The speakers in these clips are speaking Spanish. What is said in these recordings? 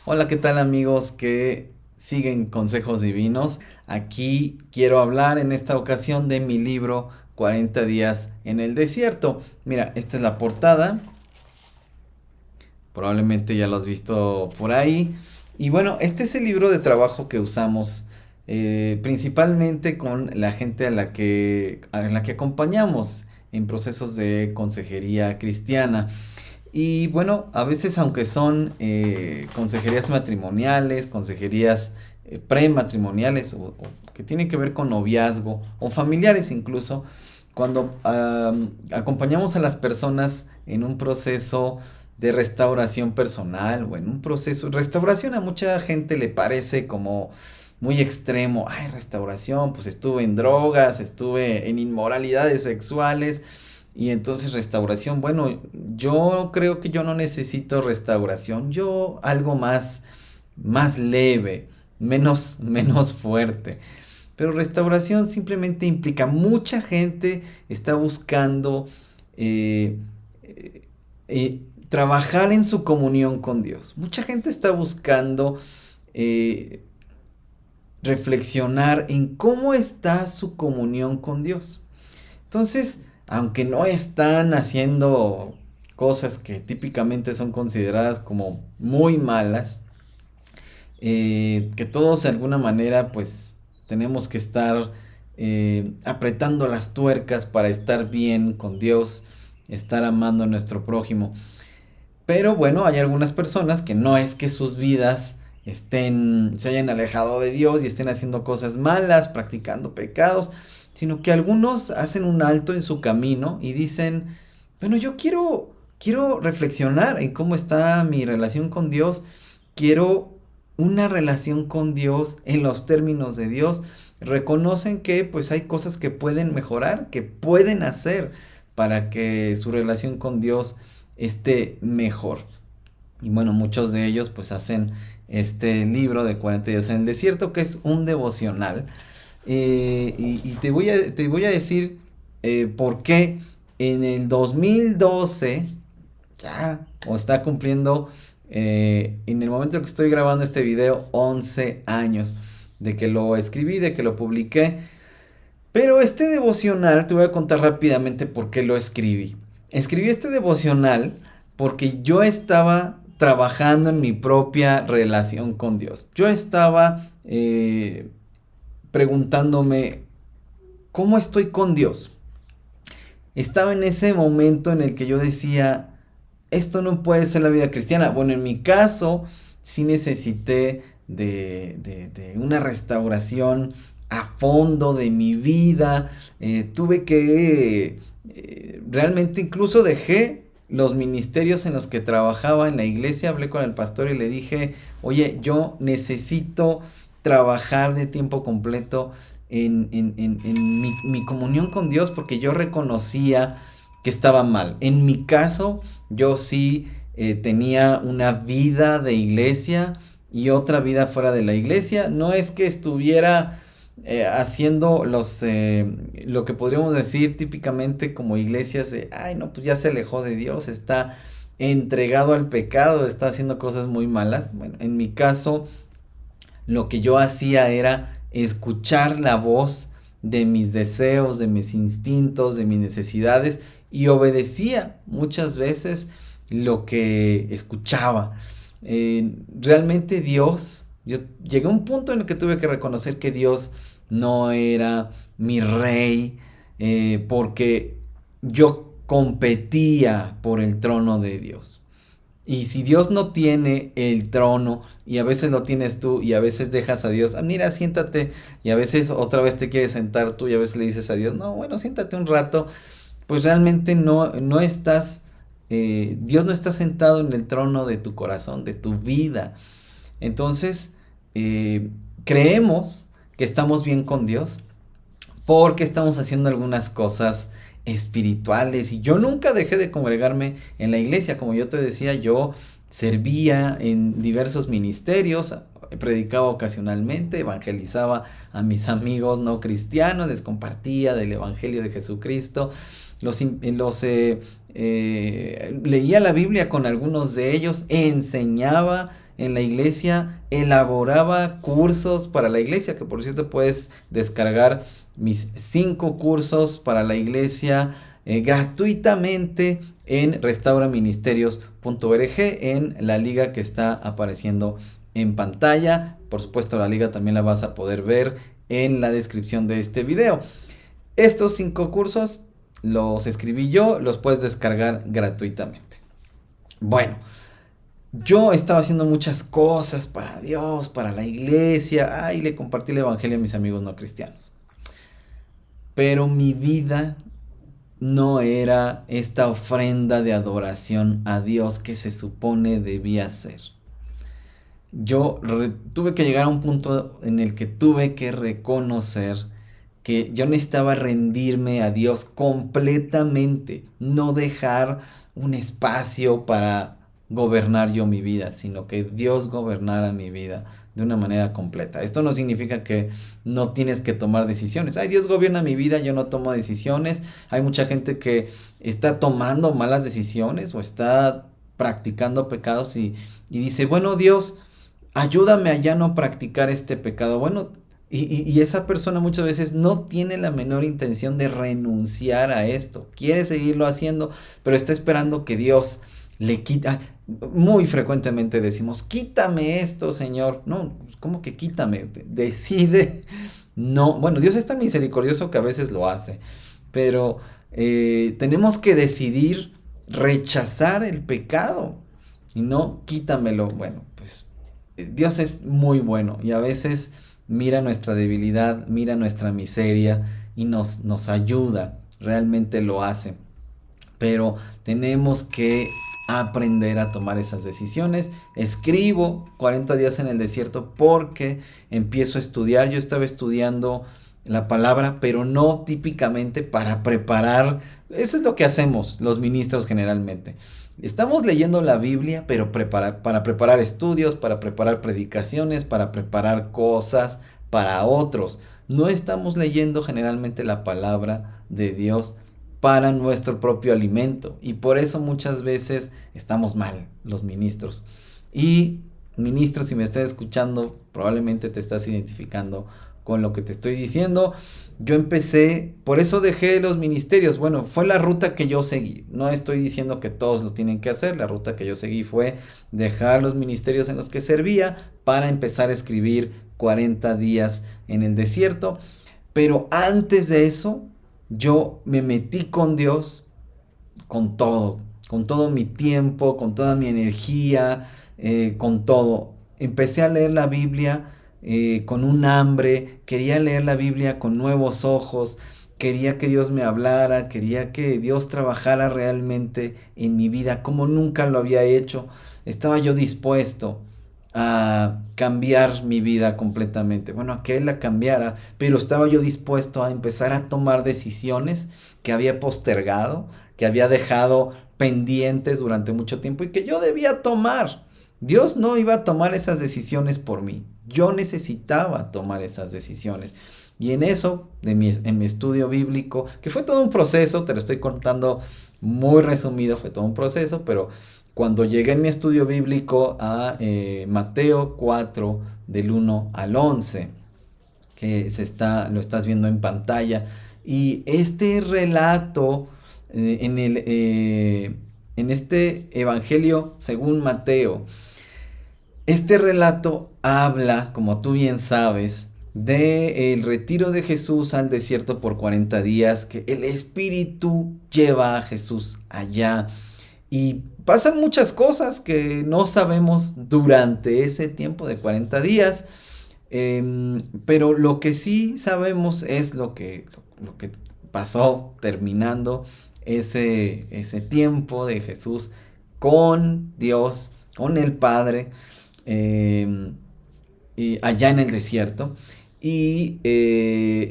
Hola, ¿qué tal amigos que siguen consejos divinos? Aquí quiero hablar en esta ocasión de mi libro 40 días en el desierto. Mira, esta es la portada. Probablemente ya lo has visto por ahí. Y bueno, este es el libro de trabajo que usamos principalmente con la gente a la que acompañamos en procesos de consejería cristiana. Y bueno, a veces aunque son consejerías matrimoniales, consejerías prematrimoniales o que tienen que ver con noviazgo o familiares incluso, cuando acompañamos a las personas en un proceso de restauración personal o en un proceso, restauración a mucha gente le parece como muy extremo, ay, restauración, pues estuve en drogas, estuve en inmoralidades sexuales y entonces restauración, bueno, yo creo que yo no necesito restauración, yo algo más leve, menos fuerte. Pero restauración simplemente implica mucha gente está buscando eh, eh, trabajar en su comunión con Dios. Mucha gente está buscando eh, reflexionar en cómo está su comunión con Dios. Entonces, aunque no están haciendo cosas que típicamente son consideradas como muy malas, que todos de alguna manera pues tenemos que estar apretando las tuercas para estar bien con Dios, estar amando a nuestro prójimo. Pero bueno, hay algunas personas que no es que sus vidas se hayan alejado de Dios y estén haciendo cosas malas, practicando pecados, sino que algunos hacen un alto en su camino y dicen, bueno, yo quiero reflexionar en cómo está mi relación con Dios, quiero una relación con Dios en los términos de Dios. Reconocen que pues hay cosas que pueden mejorar, que pueden hacer para que su relación con Dios esté mejor. Y bueno, muchos de ellos pues hacen este libro de 40 días en el desierto, que es un devocional. Y te voy a decir por qué en el 2012, ya, o está cumpliendo, en el momento en que estoy grabando este video, 11 años de que lo escribí, de que lo publiqué. Pero este devocional, te voy a contar rápidamente por qué lo escribí. Escribí este devocional porque yo estaba trabajando en mi propia relación con Dios. Yo estaba preguntándome, ¿cómo estoy con Dios? Estaba en ese momento en el que yo decía, esto no puede ser la vida cristiana. Bueno, en mi caso, sí necesité de una restauración a fondo de mi vida. Tuve que, realmente incluso dejé los ministerios en los que trabajaba en la iglesia, hablé con el pastor y le dije, oye, yo necesito trabajar de tiempo completo en mi comunión con Dios porque yo reconocía que estaba mal. En mi caso, yo sí tenía una vida de iglesia y otra vida fuera de la iglesia. No es que estuviera haciendo lo que podríamos decir típicamente como iglesias de, ay no, pues ya se alejó de Dios, está entregado al pecado, está haciendo cosas muy malas. Bueno, en mi caso, lo que yo hacía era escuchar la voz de mis deseos, de mis instintos, de mis necesidades y obedecía muchas veces lo que escuchaba. Realmente Dios, yo llegué a un punto en el que tuve que reconocer que Dios no era mi rey, porque yo competía por el trono de Dios. Y si Dios no tiene el trono y a veces lo tienes tú y a veces dejas a Dios, ah, mira, siéntate y a veces otra vez te quieres sentar tú y a veces le dices a Dios, no, bueno, siéntate un rato, pues realmente no estás, Dios no está sentado en el trono de tu corazón, de tu vida. Entonces, creemos que estamos bien con Dios porque estamos haciendo algunas cosas espirituales y yo nunca dejé de congregarme en la iglesia, como yo te decía, yo servía en diversos ministerios, predicaba ocasionalmente, evangelizaba a mis amigos no cristianos, les compartía del evangelio de Jesucristo, leía la Biblia con algunos de ellos, enseñaba en la iglesia, elaboraba cursos para la iglesia, que por cierto puedes descargar mis 5 cursos para la iglesia gratuitamente en restauraministerios.org en la liga que está apareciendo en pantalla. Por supuesto, la liga también la vas a poder ver en la descripción de este video. Estos 5 cursos los escribí yo, los puedes descargar gratuitamente. Bueno, yo estaba haciendo muchas cosas para Dios, para la iglesia, y le compartí el evangelio a mis amigos no cristianos. Pero mi vida no era esta ofrenda de adoración a Dios que se supone debía ser. Yo tuve que llegar a un punto en el que tuve que reconocer que yo necesitaba rendirme a Dios completamente, no dejar un espacio para gobernar yo mi vida, sino que Dios gobernara mi vida de una manera completa. Esto no significa que no tienes que tomar decisiones. Ay, Dios gobierna mi vida, yo no tomo decisiones. Hay mucha gente que está tomando malas decisiones o está practicando pecados y dice, bueno, Dios, ayúdame a ya no practicar este pecado. Bueno, y esa persona muchas veces no tiene la menor intención de renunciar a esto. Quiere seguirlo haciendo, pero está esperando que Dios le quita. Muy frecuentemente decimos, quítame esto, Señor. No, ¿cómo que quítame? Decide. No, bueno, Dios es tan misericordioso que a veces lo hace, pero tenemos que decidir rechazar el pecado y no quítamelo. Bueno, pues Dios es muy bueno y a veces mira nuestra debilidad, mira nuestra miseria y nos ayuda, realmente lo hace. Pero tenemos que aprender a tomar esas decisiones. Escribo 40 días en el desierto porque empiezo a estudiar. Yo estaba estudiando la palabra, pero no típicamente para preparar. Eso es lo que hacemos los ministros generalmente. Estamos leyendo la Biblia, pero para preparar estudios, para preparar predicaciones, para preparar cosas para otros. No estamos leyendo generalmente la palabra de Dios para nuestro propio alimento. Y por eso muchas veces estamos mal los ministros. Y ministros, si me estás escuchando, probablemente te estás identificando con lo que te estoy diciendo. Yo empecé, por eso dejé los ministerios. Bueno, fue la ruta que yo seguí. No estoy diciendo que todos lo tienen que hacer. La ruta que yo seguí fue dejar los ministerios en los que servía para empezar a escribir 40 días en el desierto. Pero antes de eso, yo me metí con Dios con todo mi tiempo, con toda mi energía, con todo. Empecé a leer la Biblia con un hambre, quería leer la Biblia con nuevos ojos, quería que Dios me hablara, quería que Dios trabajara realmente en mi vida como nunca lo había hecho. Estaba yo dispuesto a cambiar mi vida completamente. Bueno, a que Él la cambiara, pero estaba yo dispuesto a empezar a tomar decisiones que había postergado, que había dejado pendientes durante mucho tiempo y que yo debía tomar. Dios no iba a tomar esas decisiones por mí. Yo necesitaba tomar esas decisiones. Y en eso, en mi estudio bíblico, que fue todo un proceso, te lo estoy contando muy resumido, fue todo un proceso, pero cuando llegué en mi estudio bíblico a Mateo 4, del 1 al 11, que lo estás viendo en pantalla, y este relato en este evangelio según Mateo, este relato habla, como tú bien sabes, del retiro de Jesús al desierto por 40 días, que el Espíritu lleva a Jesús allá. Y pasan muchas cosas que no sabemos durante ese tiempo de 40 días. Pero lo que sí sabemos es lo que pasó terminando ese tiempo de Jesús con Dios, con el Padre, y allá en el desierto. Y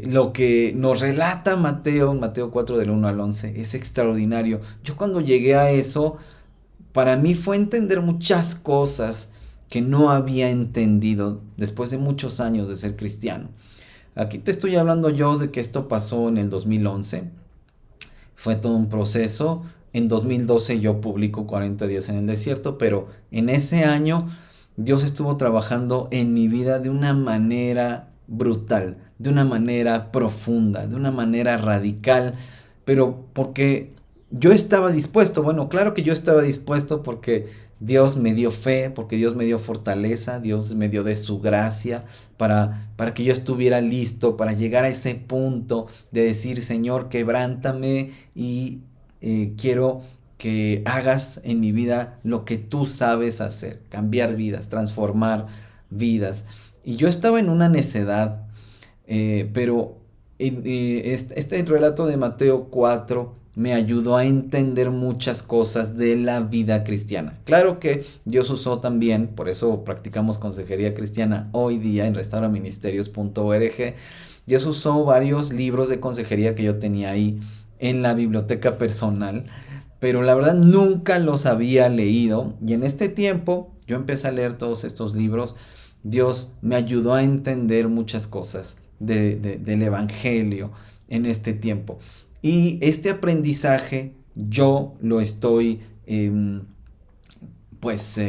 lo que nos relata Mateo 4 del 1 al 11 es extraordinario. Yo cuando llegué a eso, para mí fue entender muchas cosas que no había entendido después de muchos años de ser cristiano. Aquí te estoy hablando yo de que esto pasó en el 2011. fue todo un proceso. En 2012 yo publico 40 días en el desierto, pero en ese año Dios estuvo trabajando en mi vida de una manera brutal, de una manera profunda, de una manera radical, pero porque yo estaba dispuesto. Bueno, claro que yo estaba dispuesto porque Dios me dio fe, porque Dios me dio fortaleza, Dios me dio de su gracia para que yo estuviera listo, para llegar a ese punto de decir, Señor, quebrántame y quiero que hagas en mi vida lo que tú sabes hacer, cambiar vidas, transformar vidas. Y yo estaba en una necedad, pero este relato de Mateo 4 me ayudó a entender muchas cosas de la vida cristiana. Claro que Dios usó también, por eso practicamos consejería cristiana hoy día en restauraministerios.org. Dios usó varios libros de consejería que yo tenía ahí en la biblioteca personal, pero la verdad nunca los había leído, y en este tiempo yo empecé a leer todos estos libros. Dios me ayudó a entender muchas cosas del Evangelio en este tiempo. Y este aprendizaje yo lo estoy pues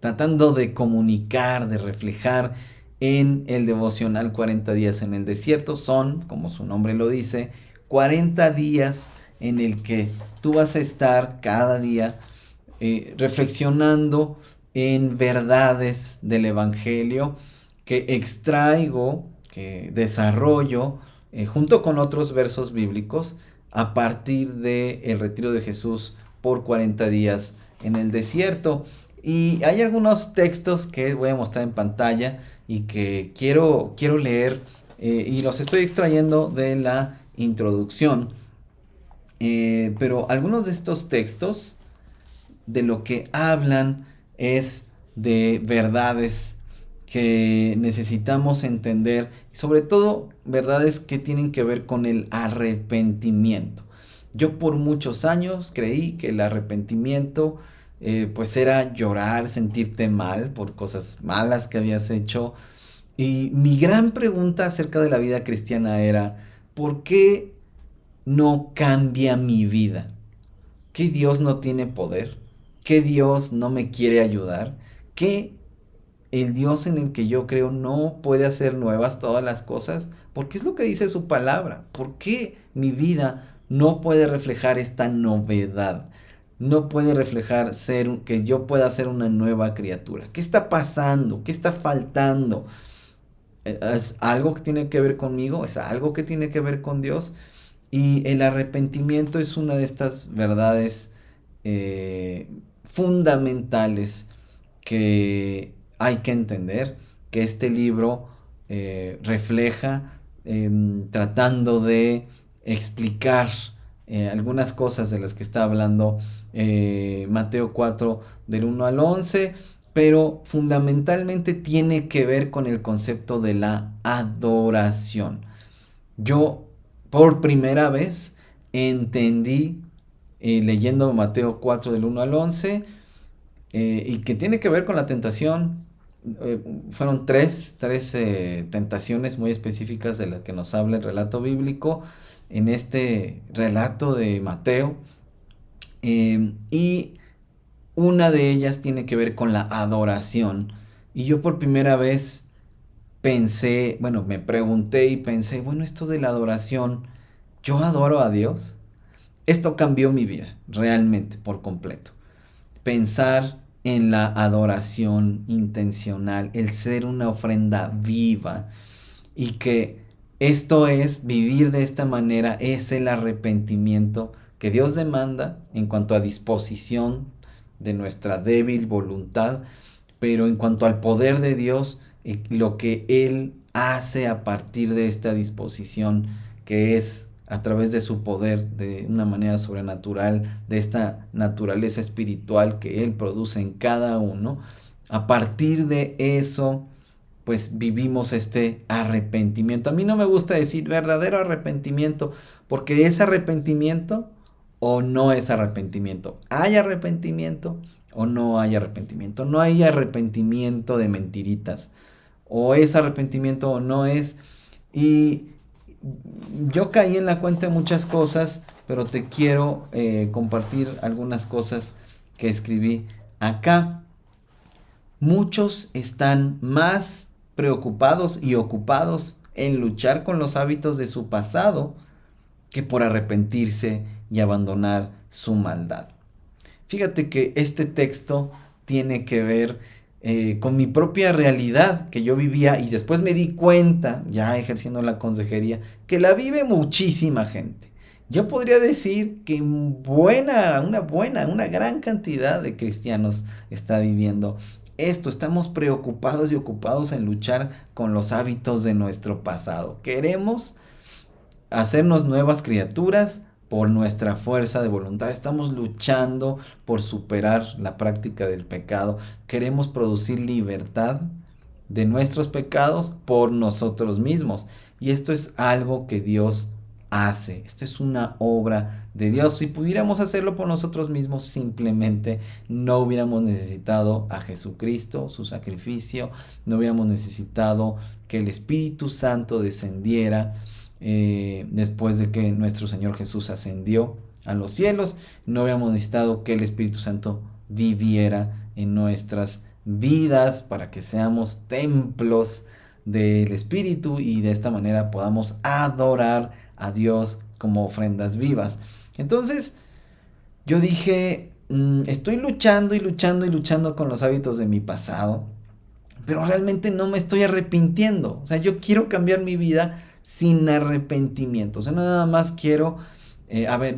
tratando de comunicar, de reflejar en el devocional 40 días en el desierto. Son, como su nombre lo dice, 40 días en el que tú vas a estar cada día reflexionando en verdades del Evangelio que extraigo, que desarrollo junto con otros versos bíblicos a partir del retiro de Jesús por 40 días en el desierto. Y hay algunos textos que voy a mostrar en pantalla y que quiero leer, y los estoy extrayendo de la introducción. Pero algunos de estos textos de lo que hablan es de verdades que necesitamos entender, y sobre todo verdades que tienen que ver con el arrepentimiento. Yo por muchos años creí que el arrepentimiento pues era llorar, sentirte mal por cosas malas que habías hecho. Y mi gran pregunta acerca de la vida cristiana era, ¿por qué no cambia mi vida? ¿Que Dios no tiene poder? ¿Que Dios no me quiere ayudar? ¿Que el Dios en el que yo creo no puede hacer nuevas todas las cosas? Porque es lo que dice su palabra. ¿Por qué mi vida no puede reflejar esta novedad? No puede reflejar que yo pueda ser una nueva criatura. ¿Qué está pasando? ¿Qué está faltando? ¿Es algo que tiene que ver conmigo? ¿Es algo que tiene que ver con Dios? Y el arrepentimiento es una de estas verdades eh, fundamentales que hay que entender, que este libro refleja, tratando de explicar algunas cosas de las que está hablando Mateo 4 del 1 al 11, pero fundamentalmente tiene que ver con el concepto de la adoración. Yo por primera vez entendí, leyendo Mateo 4 del 1 al 11, y que tiene que ver con la tentación. Fueron tres tentaciones muy específicas de las que nos habla el relato bíblico en este relato de Mateo. Y una de ellas tiene que ver con la adoración. Y yo por primera vez pensé, bueno, me pregunté y pensé, bueno, esto de la adoración, ¿yo adoro a Dios? Esto cambió mi vida, realmente, por completo. Pensar en la adoración intencional, el ser una ofrenda viva, y que esto es vivir de esta manera, es el arrepentimiento que Dios demanda en cuanto a disposición de nuestra débil voluntad, pero en cuanto al poder de Dios, lo que Él hace a partir de esta disposición, que es a través de su poder, de una manera sobrenatural, de esta naturaleza espiritual que Él produce en cada uno. A partir de eso, pues vivimos este arrepentimiento. A mí no me gusta decir verdadero arrepentimiento, porque es arrepentimiento o no es arrepentimiento. ¿Hay arrepentimiento o no hay arrepentimiento? No hay arrepentimiento de mentiritas. O es arrepentimiento o no es. Y yo caí en la cuenta de muchas cosas pero te quiero compartir algunas cosas que escribí acá. Muchos están más preocupados y ocupados en luchar con los hábitos de su pasado que por arrepentirse y abandonar su maldad. Fíjate que este texto tiene que ver con mi propia realidad que yo vivía y después me di cuenta, ya ejerciendo la consejería, que la vive muchísima gente. Yo podría decir que una gran cantidad de cristianos está viviendo esto. Estamos preocupados y ocupados en luchar con los hábitos de nuestro pasado. Queremos hacernos nuevas criaturas por nuestra fuerza de voluntad. Estamos luchando por superar la práctica del pecado. Queremos producir libertad de nuestros pecados por nosotros mismos. Y esto es algo que Dios hace. Esto es una obra de Dios. Si pudiéramos hacerlo por nosotros mismos, simplemente no hubiéramos necesitado a Jesucristo, su sacrificio. No hubiéramos necesitado que el Espíritu Santo descendiera después de que nuestro Señor Jesús ascendió a los cielos. No habíamos necesitado que el Espíritu Santo viviera en nuestras vidas para que seamos templos del Espíritu y de esta manera podamos adorar a Dios como ofrendas vivas. Entonces yo dije, estoy luchando y luchando y luchando con los hábitos de mi pasado, pero realmente no me estoy arrepintiendo. O sea, yo quiero cambiar mi vida sin arrepentimiento. O sea, nada más quiero,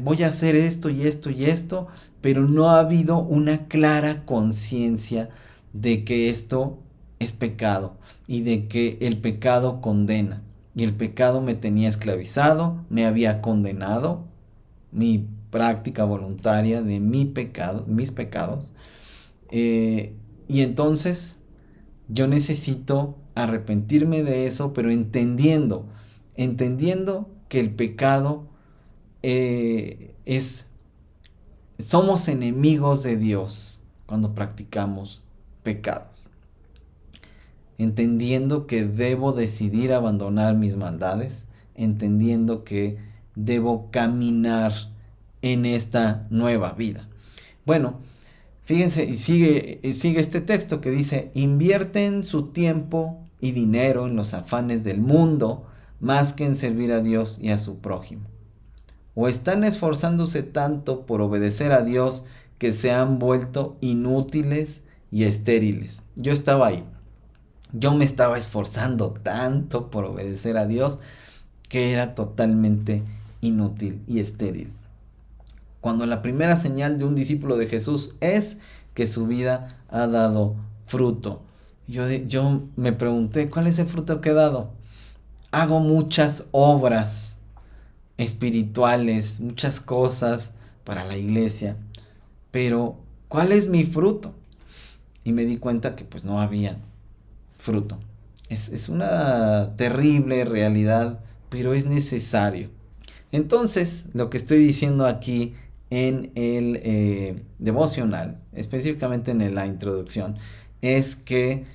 voy a hacer esto y esto y esto, pero no ha habido una clara conciencia de que esto es pecado y de que el pecado condena. Y el pecado me tenía esclavizado, me había condenado, mi práctica voluntaria de mi pecado, mis pecados. Y entonces yo necesito arrepentirme de eso, pero entendiendo que el pecado somos enemigos de Dios cuando practicamos pecados. Entendiendo que debo decidir abandonar mis maldades, entendiendo que debo caminar en esta nueva vida. Bueno, fíjense, y sigue este texto que dice: invierten su tiempo y dinero en los afanes del mundo más que en servir a Dios y a su prójimo. O están esforzándose tanto por obedecer a Dios que se han vuelto inútiles y estériles. Yo estaba ahí. Yo me estaba esforzando tanto por obedecer a Dios que era totalmente inútil y estéril. Cuando la primera señal de un discípulo de Jesús es que su vida ha dado fruto. Yo me pregunté, ¿cuál es el fruto que he dado? Hago muchas obras espirituales, muchas cosas para la iglesia, pero ¿cuál es mi fruto? Y me di cuenta que pues no había fruto. Es una terrible realidad, pero es necesario. Entonces, lo que estoy diciendo aquí en el devocional, específicamente en la introducción, es que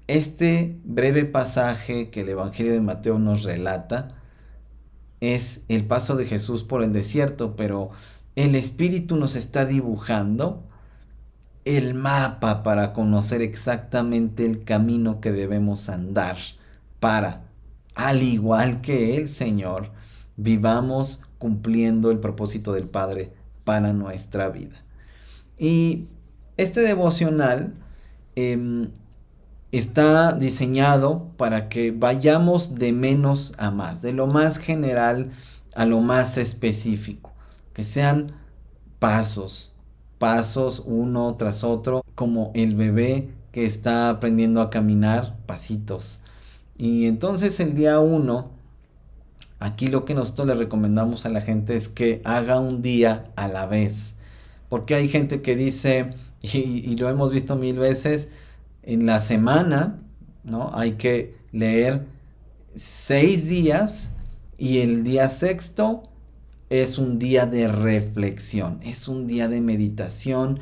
este breve pasaje que el Evangelio de Mateo nos relata es el paso de Jesús por el desierto, pero el Espíritu nos está dibujando el mapa para conocer exactamente el camino que debemos andar para, al igual que el Señor, vivamos cumpliendo el propósito del Padre para nuestra vida. Y este devocional está diseñado para que vayamos de menos a más, de lo más general a lo más específico, que sean pasos uno tras otro, como el bebé que está aprendiendo a caminar, pasitos. Y entonces el día 1, aquí lo que nosotros le recomendamos a la gente es que haga un día a la vez, porque hay gente que dice, y lo hemos visto 1000 veces, en la semana, ¿no? Hay que leer 6 días y el día sexto es un día de reflexión, es un día de meditación,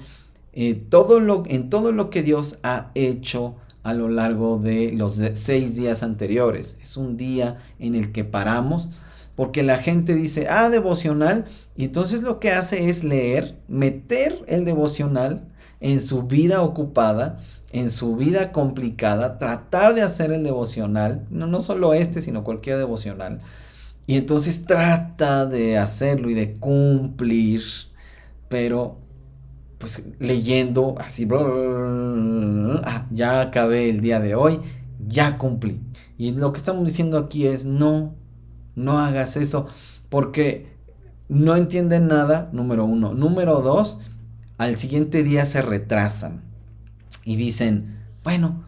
en todo lo que Dios ha hecho a lo largo de los 6 días anteriores. Es un día en el que paramos porque la gente dice, devocional, y entonces lo que hace es leer, meter el devocional en su vida ocupada, en su vida complicada, tratar de hacer el devocional, no solo sino cualquier devocional, y entonces trata de hacerlo y de cumplir, pero pues leyendo así, ya acabé el día de hoy, ya cumplí. Y lo que estamos diciendo aquí es no hagas eso, porque no entienden nada, número uno. Número dos, al siguiente día se retrasan y dicen, bueno,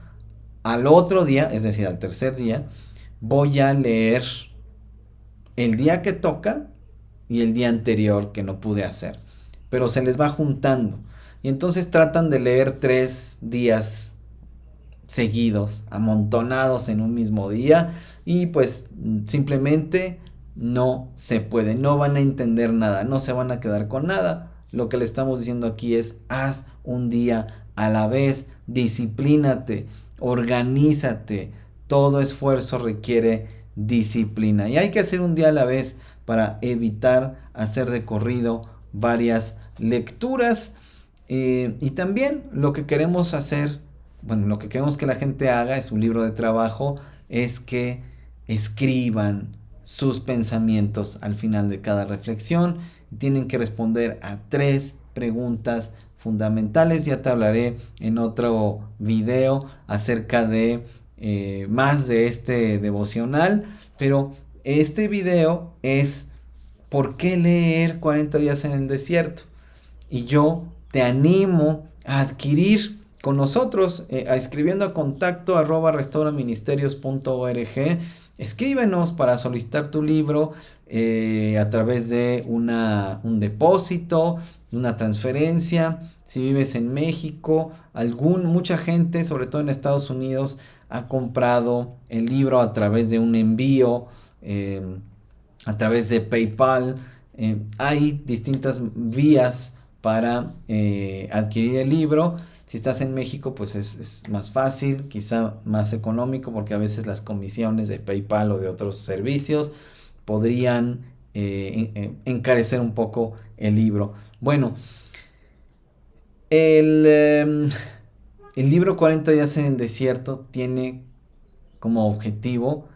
al otro día, es decir, al tercer día, voy a leer el día que toca y el día anterior que no pude hacer. Pero se les va juntando. Y entonces tratan de leer 3 días seguidos, amontonados en un mismo día. Y pues simplemente no se puede. No van a entender nada. No se van a quedar con nada. Lo que le estamos diciendo aquí es: haz un día a la vez. Disciplínate. Organízate. Todo esfuerzo requiere disciplina. Y hay que hacer un día a la vez para evitar hacer de corrido varias lecturas. Y también lo que queremos hacer, lo que queremos que la gente haga, es un libro de trabajo, es que escriban sus pensamientos al final de cada reflexión. Tienen que responder a 3 preguntas fundamentales. Ya te hablaré en otro video acerca de más de este devocional, pero este video es ¿por qué leer 40 días en el desierto? Y yo te animo a adquirir con nosotros, escribiendo a contacto@restauraministerios.org. Escríbenos para solicitar tu libro a través de un depósito, una transferencia. Si vives en México, mucha gente, sobre todo en Estados Unidos, ha comprado el libro a través de un envío, a través de PayPal. Hay distintas vías para adquirir el libro. Si estás en México, pues es más fácil, quizá más económico, porque a veces las comisiones de PayPal o de otros servicios podrían encarecer un poco el libro. Bueno, el libro 40 días en el desierto tiene como objetivo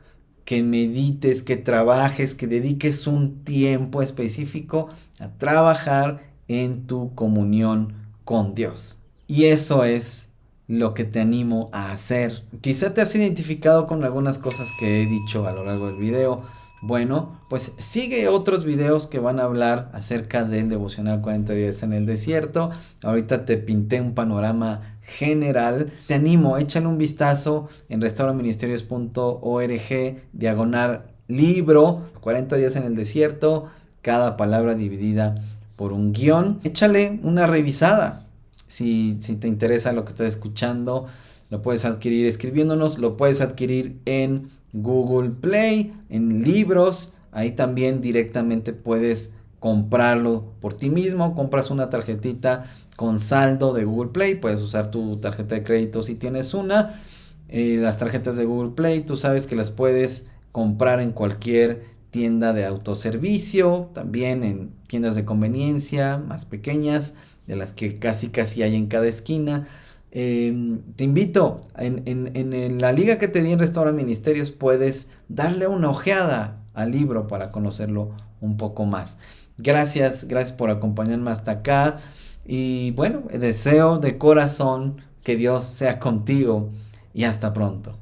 que medites, que trabajes, que dediques un tiempo específico a trabajar en tu comunión con Dios. Y eso es lo que te animo a hacer. Quizá te has identificado con algunas cosas que he dicho a lo largo del video. Bueno, pues sigue otros videos que van a hablar acerca del devocional 40 días en el desierto. Ahorita te pinté un panorama general. Te animo, échale un vistazo en restauraministerios.org/libro, 40 días en el desierto, cada palabra dividida por un guión. Échale una revisada. Si te interesa lo que estás escuchando, lo puedes adquirir escribiéndonos, lo puedes adquirir en Google Play, en libros. Ahí también directamente puedes comprarlo por ti mismo. Compras una tarjetita con saldo de Google Play. Puedes usar tu tarjeta de crédito si tienes una. Las tarjetas de Google Play, tú sabes que las puedes comprar en cualquier tienda de autoservicio, también en tiendas de conveniencia más pequeñas, de las que casi hay en cada esquina. Te invito, en la liga que te di en Restaura Ministerios, puedes darle una ojeada al libro para conocerlo un poco más. Gracias por acompañarme hasta acá. Y bueno, deseo de corazón que Dios sea contigo y hasta pronto.